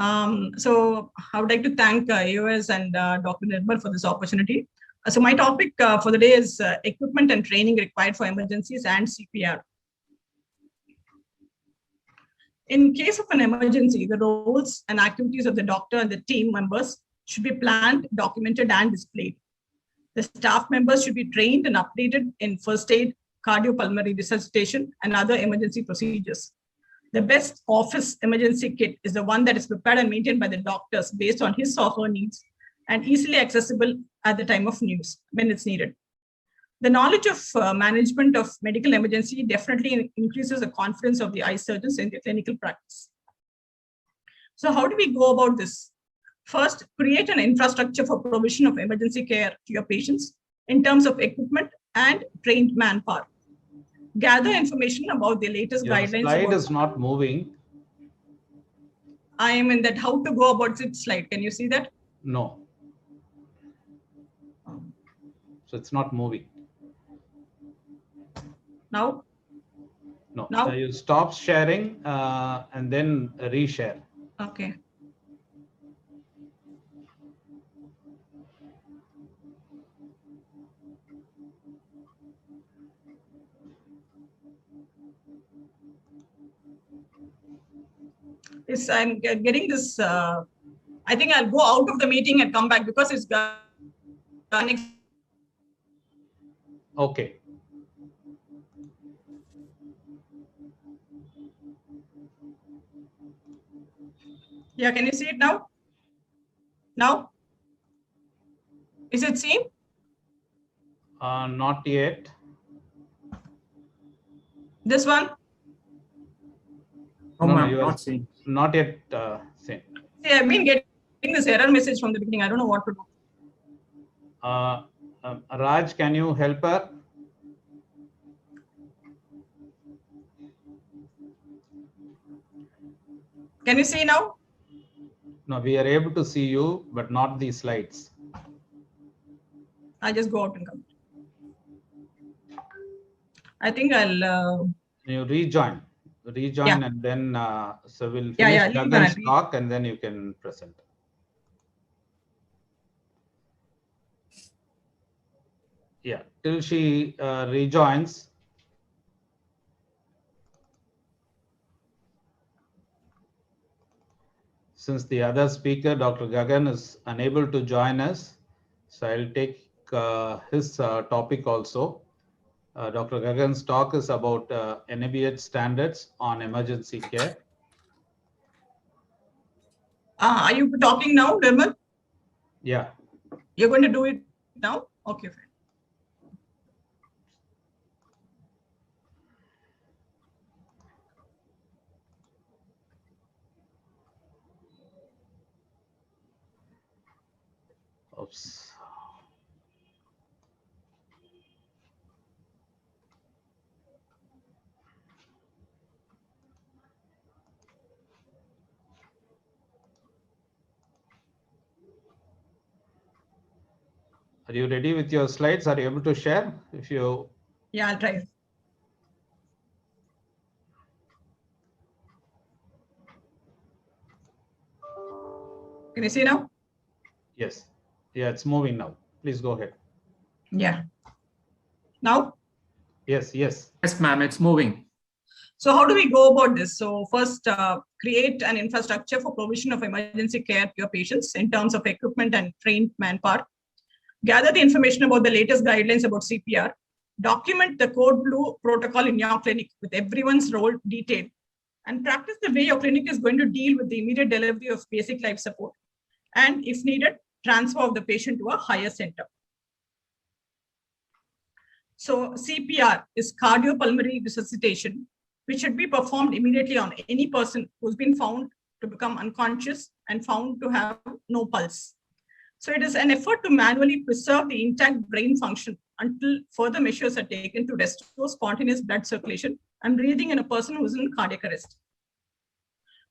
So I would like to thank AOS and Dr. Nirmal for this opportunity. So my topic for the day is equipment and training required for emergencies and CPR. In case of an emergency, the roles and activities of the doctor and the team members should be planned, documented, and displayed. The staff members should be trained and updated in first aid, cardiopulmonary resuscitation, and other emergency procedures. The best office emergency kit is the one that is prepared and maintained by the doctors based on his or her needs and easily accessible at the time of news when it's needed. The knowledge of management of medical emergency definitely increases the confidence of the eye surgeons in their clinical practice. So how do we go about this? First, create an infrastructure for provision of emergency care to your patients in terms of equipment and trained manpower. Gather information about the latest guidelines. Your slide is not moving. I am in that how to go about it slide. Can you see that? No. So it's not moving. Now? No. Now? You stop sharing and then reshare. Okay. Yes, I'm getting this. I think I'll go out of the meeting and come back because it's done. Okay. Yeah, can you see it now? Now? Is it seen? Not yet. This one? No, ma'am, you are not seen. Not yet seen. See, I've been getting this error message from the beginning. I don't know what to do. Raj, can you help her? Can you see now? No, we are able to see you, but not the slides. I'll just go out and come. I think I'll... You rejoin. Yeah. And then so we'll finish Yeah, talk and then you can present. Yeah, till she rejoins. Since the other speaker, Dr. Gagan, is unable to join us, so I'll take his topic also. Dr. Gagan's talk is about NABH standards on emergency care. Are you talking now, Nirmal? Yeah. You're going to do it now? Okay, fine. Oops. Are you ready with your slides? Are you able to share? If you... Yeah, I'll try. Can you see now? Yes. Yeah, it's moving now. Please go ahead. Yeah. Now? Yes, yes. Yes, ma'am, it's moving. So how do we go about this? So first, create an infrastructure for provision of emergency care to your patients in terms of equipment and trained manpower. Gather the information about the latest guidelines about CPR. Document the code blue protocol in your clinic with everyone's role detailed. And practice the way your clinic is going to deal with the immediate delivery of basic life support. And if needed, transfer of the patient to a higher center. So CPR is cardiopulmonary resuscitation, which should be performed immediately on any person who's been found to become unconscious and found to have no pulse. So it is an effort to manually preserve the intact brain function until further measures are taken to restore spontaneous blood circulation and breathing in a person who is in cardiac arrest.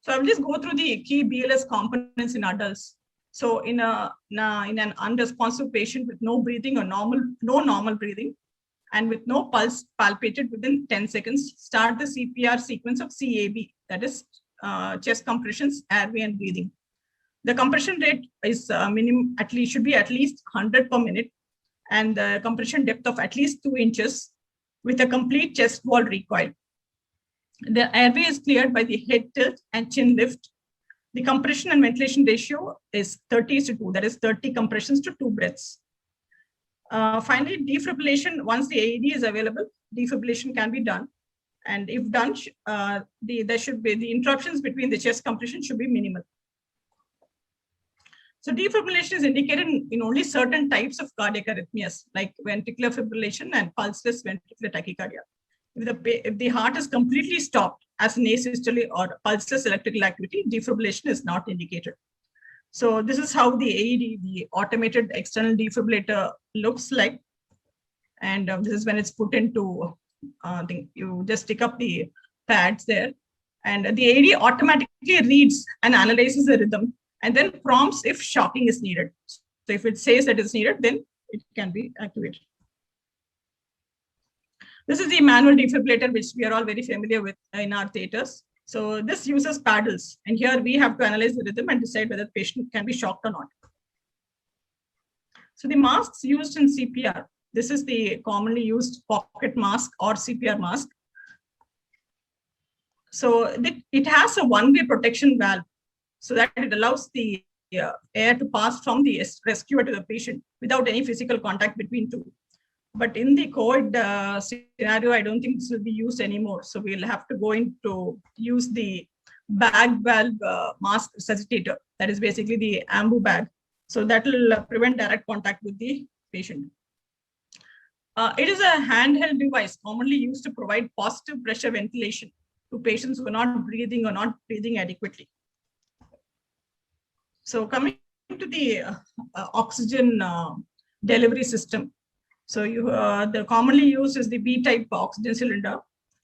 So I will just go through the key BLS components in adults. So in an unresponsive patient with no breathing or no normal breathing and with no pulse palpated within 10 seconds, start the CPR sequence of CAB, that is chest compressions, airway, and breathing. The compression rate is minimum, should be at least 100 per minute, and the compression depth of at least 2 inches with a complete chest wall recoil. The airway is cleared by the head tilt and chin lift. The compression and ventilation ratio is 30:2, that is 30 compressions to 2 breaths. Finally, defibrillation, once the AED is available, defibrillation can be done. And if done, there should be the interruptions between the chest compression should be minimal. So defibrillation is indicated in only certain types of cardiac arrhythmias, like ventricular fibrillation and pulseless ventricular tachycardia. If the heart is completely stopped as an asystole or pulseless electrical activity, defibrillation is not indicated. So this is how the AED, the automated external defibrillator, looks like. And this is when it's put into, you just stick up the pads there. And the AED automatically reads and analyzes the rhythm and then prompts if shocking is needed. So if it says that it's needed, then it can be activated. This is the manual defibrillator, which we are all very familiar with in our theaters. So this uses paddles, and here we have to analyze the rhythm and decide whether the patient can be shocked or not. So the masks used in CPR, this is the commonly used pocket mask or CPR mask. So it has a one-way protection valve so that it allows the air to pass from the rescuer to the patient without any physical contact between two. But in the COVID scenario, I don't think this will be used anymore. So we'll have to go into use the bag valve mask resuscitator. That is basically the ambu bag. So that will prevent direct contact with the patient. It is a handheld device commonly used to provide positive pressure ventilation to patients who are not breathing or not breathing adequately. So coming to the oxygen delivery system. So the commonly used is the B-type oxygen cylinder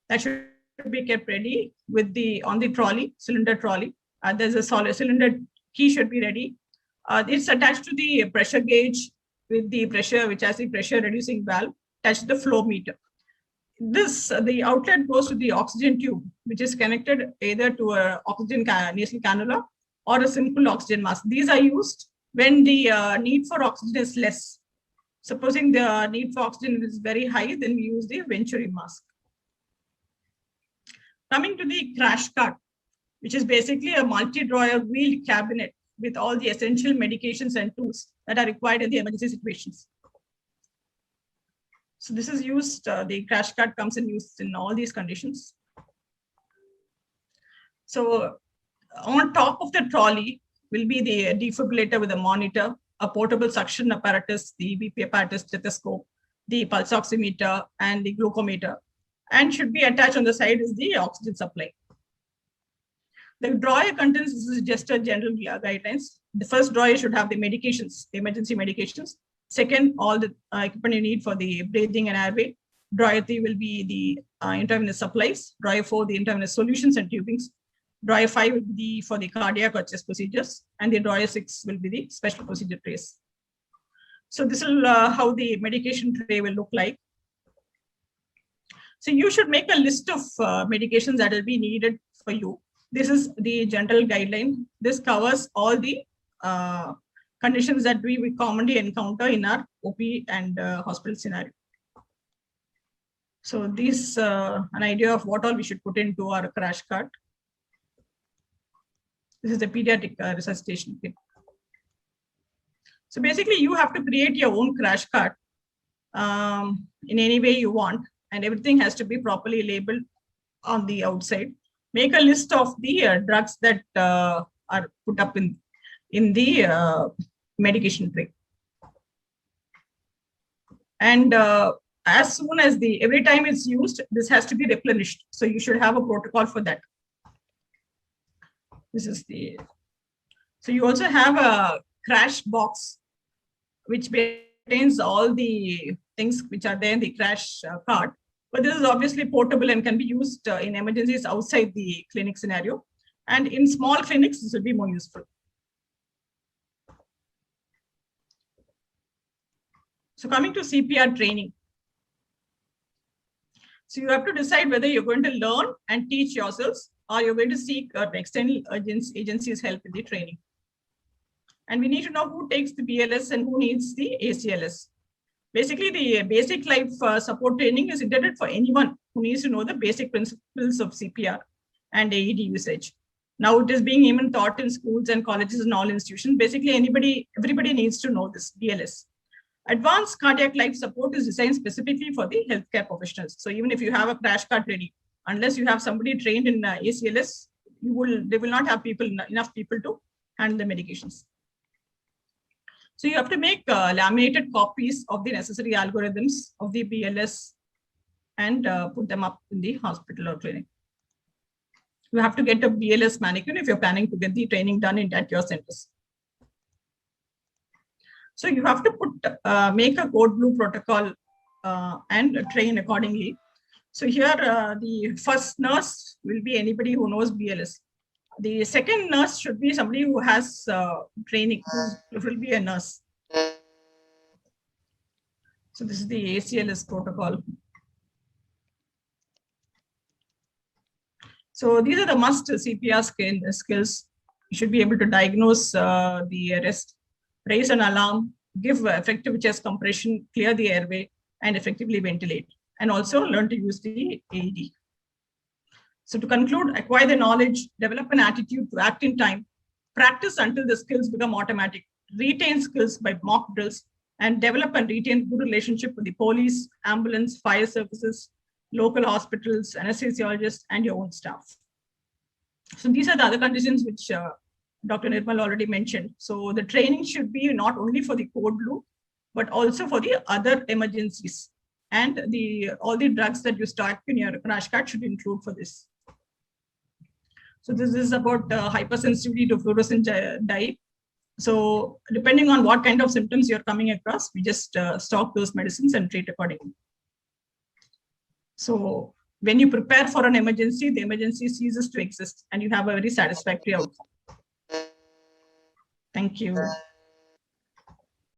that should be kept ready with on the trolley, cylinder trolley. There's a solid cylinder key should be ready. It's attached to the pressure gauge with the pressure, which has the pressure reducing valve attached to the flow meter. The outlet goes to the oxygen tube, which is connected either to an oxygen nasal cannula or a simple oxygen mask. These are used when the need for oxygen is less. Supposing the need for oxygen is very high, then we use the Venturi mask. Coming to the crash cart, which is basically a multi-drawer wheeled cabinet with all the essential medications and tools that are required in the emergency situations. So this is used, the crash cart comes in use in all these conditions. So on top of the trolley will be the defibrillator with a monitor, a portable suction apparatus, the BP apparatus, stethoscope, the pulse oximeter, and the glucometer. And should be attached on the side is the oxygen supply. The drawer contains, this is just a general guidelines. The first drawer should have the medications, the emergency medications. Second, all the equipment you need for the breathing and airway. Drawer 3 will be the intravenous supplies. Drawer 4, the intravenous solutions and tubings. Drawer 5 will be for the cardiac or chest procedures, and the drawer 6 will be the special procedure trays. So this will how the medication tray will look like. So you should make a list of medications that will be needed for you. This is the general guideline. This covers all the conditions that we commonly encounter in our OP and hospital scenario. So this an idea of what all we should put into our crash cart. This is the pediatric resuscitation kit. So basically, you have to create your own crash cart in any way you want, and everything has to be properly labeled on the outside. Make a list of the drugs that are put up in the medication tray. And as soon as every time it's used, this has to be replenished. So you should have a protocol for that. This is so you also have a crash box, which contains all the things which are there in the crash cart. But this is obviously portable and can be used in emergencies outside the clinic scenario. And in small clinics, this will be more useful. So coming to CPR training. So you have to decide whether you're going to learn and teach yourselves or you're going to seek external agency's help in the training. And we need to know who takes the BLS and who needs the ACLS. Basically, the basic life support training is intended for anyone who needs to know the basic principles of CPR and AED usage. Now it is being even taught in schools and colleges and all institutions. Basically, everybody needs to know this BLS. Advanced cardiac life support is designed specifically for the healthcare professionals. So even if you have a crash cart ready, unless you have somebody trained in ACLS, they will not have enough people to handle the medications. So you have to make laminated copies of the necessary algorithms of the BLS and put them up in the hospital or clinic. You have to get a BLS mannequin if you're planning to get the training done at your centers. So you have to make a code blue protocol and train accordingly. So here the first nurse will be anybody who knows BLS. The second nurse should be somebody who has training, who will be a nurse. So this is the ACLS protocol. So these are the must CPR skills. You should be able to diagnose the arrest, raise an alarm, give effective chest compression, clear the airway, and effectively ventilate, and also learn to use the AED. So to conclude, acquire the knowledge, develop an attitude to act in time, practice until the skills become automatic, retain skills by mock drills, and develop and retain good relationship with the police, ambulance, fire services, local hospitals, anesthesiologists, and your own staff. So these are the other conditions which Dr. Nirmal already mentioned. So the training should be not only for the code blue, but also for the other emergencies. And all the drugs that you start in your crash cart should include for this. So this is about hypersensitivity to fluorescent dye. So depending on what kind of symptoms you're coming across, we just stock those medicines and treat accordingly. So when you prepare for an emergency, the emergency ceases to exist and you have a very satisfactory outcome. Thank you.